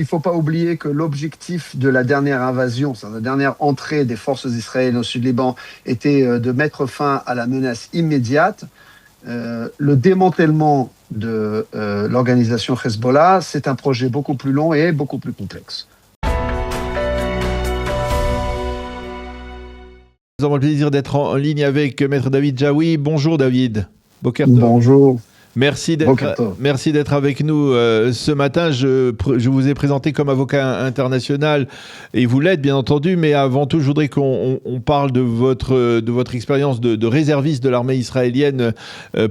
Il ne faut pas oublier que l'objectif de la dernière invasion, c'est la dernière entrée des forces israéliennes au sud-Liban, était de mettre fin à la menace immédiate. Le démantèlement de l'organisation Hezbollah, c'est un projet beaucoup plus long et beaucoup plus complexe. Nous avons le plaisir d'être en ligne avec Maître David Jaoui. Bonjour David. Boker Tov. Bonjour. Merci d'être avec nous ce matin. Je vous ai présenté comme avocat international et vous l'êtes bien entendu, mais avant tout je voudrais qu'on parle de votre expérience de réserviste de l'armée israélienne,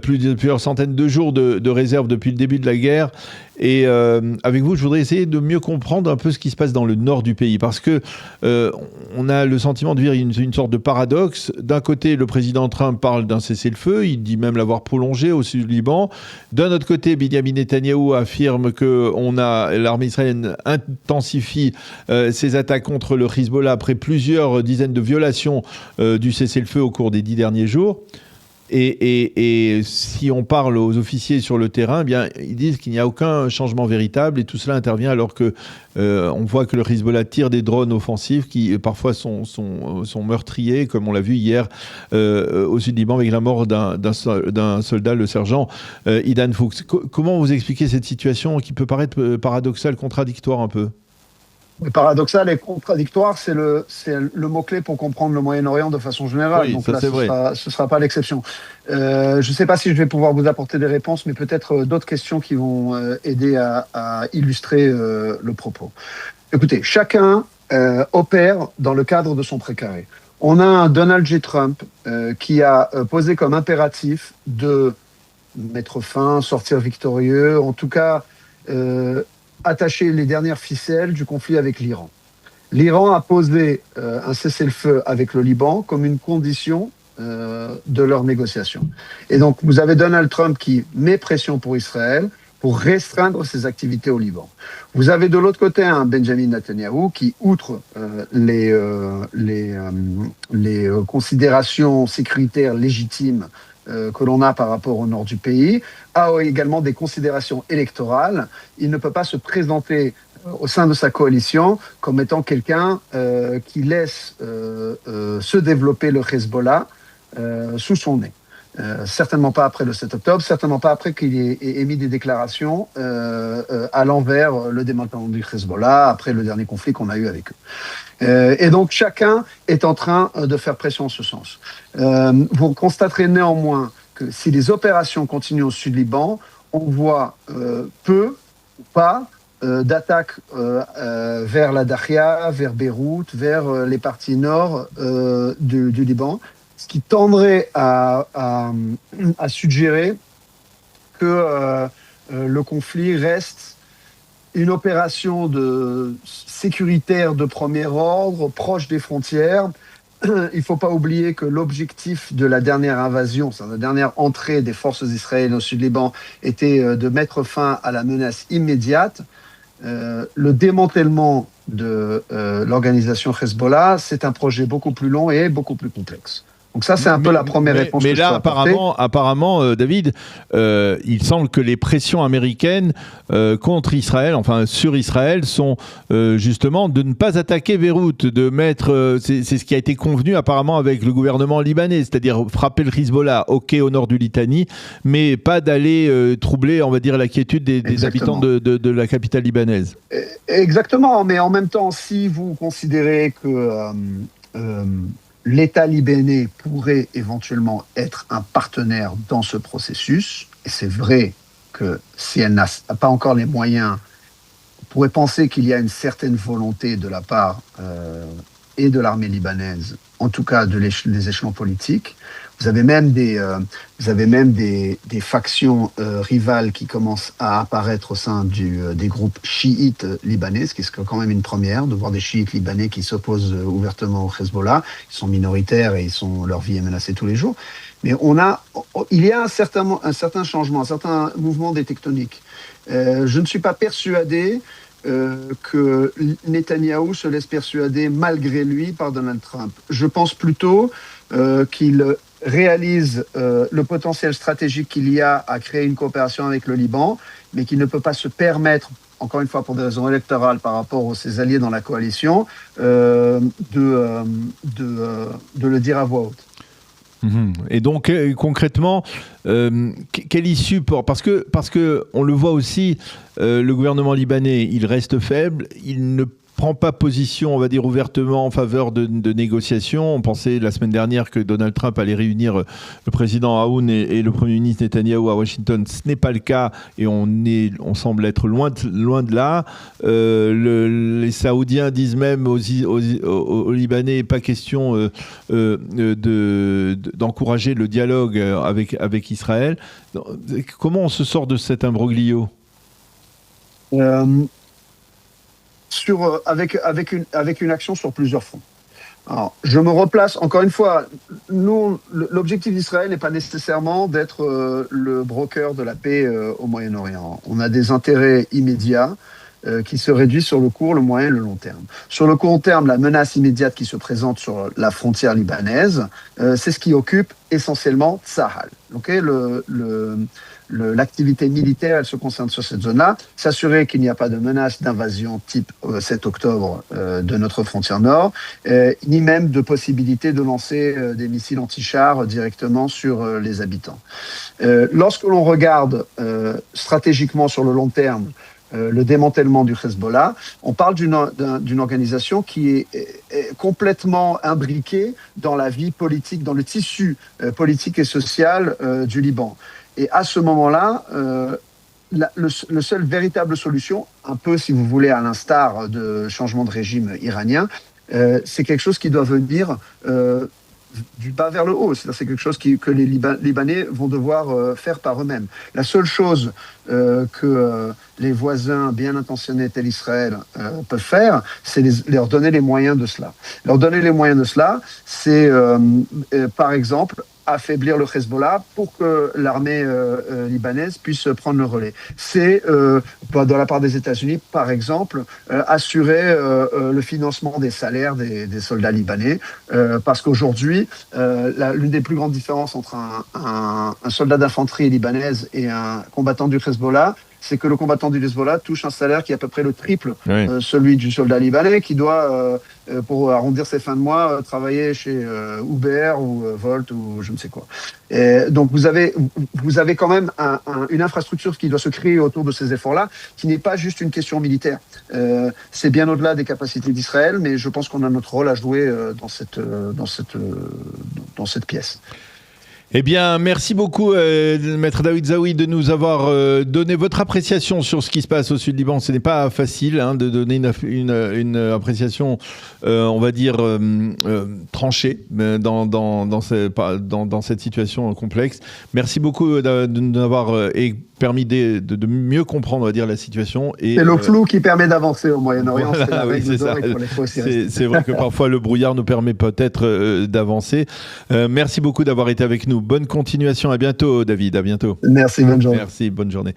plusieurs centaines de jours de réserve depuis le début de la guerre. Et avec vous, je voudrais essayer de mieux comprendre un peu ce qui se passe dans le nord du pays, parce que on a le sentiment de vivre une sorte de paradoxe. D'un côté, le président Trump parle d'un cessez-le-feu, il dit même l'avoir prolongé au sud du Liban. D'un autre côté, Benjamin Netanyahou affirme que l'armée israélienne intensifie ses attaques contre le Hezbollah après plusieurs dizaines de violations du cessez-le-feu au cours des 10 derniers jours. Et si on parle aux officiers sur le terrain, eh bien, ils disent qu'il n'y a aucun changement véritable et tout cela intervient alors que on voit que le Hezbollah tire des drones offensifs qui parfois sont meurtriers, comme on l'a vu hier au sud Liban avec la mort d'un soldat, le sergent Idan Fuchs. Comment vous expliquez cette situation qui peut paraître paradoxale, contradictoire un peu ? Paradoxal et contradictoire, c'est le mot-clé pour comprendre le Moyen-Orient de façon générale. Oui, donc ça, là, ce sera pas l'exception. Je ne sais pas si je vais pouvoir vous apporter des réponses, mais peut-être d'autres questions qui vont aider à illustrer le propos. Écoutez, chacun opère dans le cadre de son précaré. On a un Donald J. Trump qui a posé comme impératif de mettre fin, sortir victorieux, en tout cas attacher les dernières ficelles du conflit avec l'Iran. L'Iran a posé un cessez-le-feu avec le Liban comme une condition de leurs négociations. Et donc, vous avez Donald Trump qui met pression pour Israël pour restreindre ses activités au Liban. Vous avez de l'autre côté un Benjamin Netanyahou qui, outre les considérations sécuritaires légitimes que l'on a par rapport au nord du pays, a également des considérations électorales. Il ne peut pas se présenter au sein de sa coalition comme étant quelqu'un qui laisse se développer le Hezbollah sous son nez. Certainement pas après le 7 octobre, certainement pas après qu'il ait émis des déclarations à l'envers le démantèlement du Hezbollah, après le dernier conflit qu'on a eu avec eux. Et donc chacun est en train de faire pression en ce sens. Vous constaterez néanmoins que si les opérations continuent au sud-Liban, on voit peu ou pas d'attaques vers la Dakhia, vers Beyrouth, vers les parties nord du Liban, ce qui tendrait à suggérer que le conflit reste une opération sécuritaire de premier ordre, proche des frontières. Il ne faut pas oublier que l'objectif de la dernière invasion, c'est la dernière entrée des forces israéliennes au sud-Liban, était de mettre fin à la menace immédiate. Le démantèlement de l'organisation Hezbollah, c'est un projet beaucoup plus long et beaucoup plus complexe. Donc ça, c'est un peu la première réponse. Mais là, apparemment, David, il semble que les pressions américaines contre Israël, enfin sur Israël, sont justement de ne pas attaquer Beyrouth, de mettre, c'est ce qui a été convenu apparemment avec le gouvernement libanais, c'est-à-dire frapper le Hezbollah, ok, au nord du Litani, mais pas d'aller troubler, on va dire, la quiétude des habitants de la capitale libanaise. Exactement, mais en même temps, si vous considérez que l'État libanais pourrait éventuellement être un partenaire dans ce processus, et c'est vrai que si elle n'a pas encore les moyens, on pourrait penser qu'il y a une certaine volonté de la part et de l'armée libanaise, en tout cas des échelons politiques. Vous avez même des factions rivales qui commencent à apparaître au sein des groupes chiites libanais, ce qui est quand même une première, de voir des chiites libanais qui s'opposent ouvertement au Hezbollah. Ils sont minoritaires et leur vie est menacée tous les jours. Mais il y a un certain changement, un certain mouvement des tectoniques. Je ne suis pas persuadé que Netanyahou se laisse persuader malgré lui par Donald Trump. Je pense plutôt qu'il réalise le potentiel stratégique qu'il y a à créer une coopération avec le Liban, mais qu'il ne peut pas se permettre encore une fois pour des raisons électorales par rapport à ses alliés dans la coalition, de le dire à voix haute. Et donc concrètement, quelle issue parce que on le voit aussi, le gouvernement libanais, il reste faible, il ne prend pas position, on va dire, ouvertement en faveur de négociations. On pensait la semaine dernière que Donald Trump allait réunir le président Aoun et le Premier ministre Netanyahou à Washington. Ce n'est pas le cas et on semble être loin de là. Les Saoudiens disent même aux Libanais, pas question d'encourager le dialogue avec Israël. Comment on se sort de cet imbroglio ? Avec une action sur plusieurs fronts. Alors, je me replace, encore une fois, nous, l'objectif d'Israël n'est pas nécessairement d'être le broker de la paix au Moyen-Orient. On a des intérêts immédiats qui se réduisent sur le court, le moyen et le long terme. Sur le court terme, la menace immédiate qui se présente sur la frontière libanaise, c'est ce qui occupe essentiellement Tsahal. Okay, l'activité militaire, elle se concentre sur cette zone-là. S'assurer qu'il n'y a pas de menace d'invasion type 7 octobre de notre frontière nord, ni même de possibilité de lancer des missiles anti-chars directement sur les habitants. Lorsque l'on regarde stratégiquement sur le long terme le démantèlement du Hezbollah, on parle d'une organisation qui est complètement imbriquée dans la vie politique, dans le tissu politique et social du Liban. Et à ce moment-là, le seul véritable solution, un peu si vous voulez à l'instar de changement de régime iranien, c'est quelque chose qui doit venir du bas vers le haut. C'est quelque chose que les Libanais vont devoir faire par eux-mêmes. La seule chose que les voisins bien intentionnés tel Israël peuvent faire, c'est leur donner les moyens de cela. Leur donner les moyens de cela, c'est par exemple affaiblir le Hezbollah pour que l'armée libanaise puisse prendre le relais. C'est, de la part des États-Unis, par exemple, assurer le financement des salaires des soldats libanais, parce qu'aujourd'hui, l'une des plus grandes différences entre un soldat d'infanterie libanaise et un combattant du Hezbollah, c'est que le combattant du Hezbollah touche un salaire qui est à peu près le triple, celui du soldat libanais, qui doit, pour arrondir ses fins de mois, travailler chez Uber ou Volt ou je ne sais quoi. Et donc vous avez quand même une infrastructure qui doit se créer autour de ces efforts-là, qui n'est pas juste une question militaire. C'est bien au-delà des capacités d'Israël, mais je pense qu'on a notre rôle à jouer dans cette pièce. Eh bien, merci beaucoup, Maître Daoud Zaoui, de nous avoir donné votre appréciation sur ce qui se passe au sud Liban. Ce n'est pas facile de donner une appréciation, on va dire, tranchée dans cette situation complexe. Merci beaucoup de nous avoir permis de mieux comprendre, on va dire, la situation. C'est le flou qui permet d'avancer au Moyen-Orient. Voilà, c'est vrai que parfois le brouillard nous permet peut-être d'avancer. Merci beaucoup d'avoir été avec nous. Bonne continuation. À bientôt, David. À bientôt. Merci. Bonne journée. Merci. Bonne journée.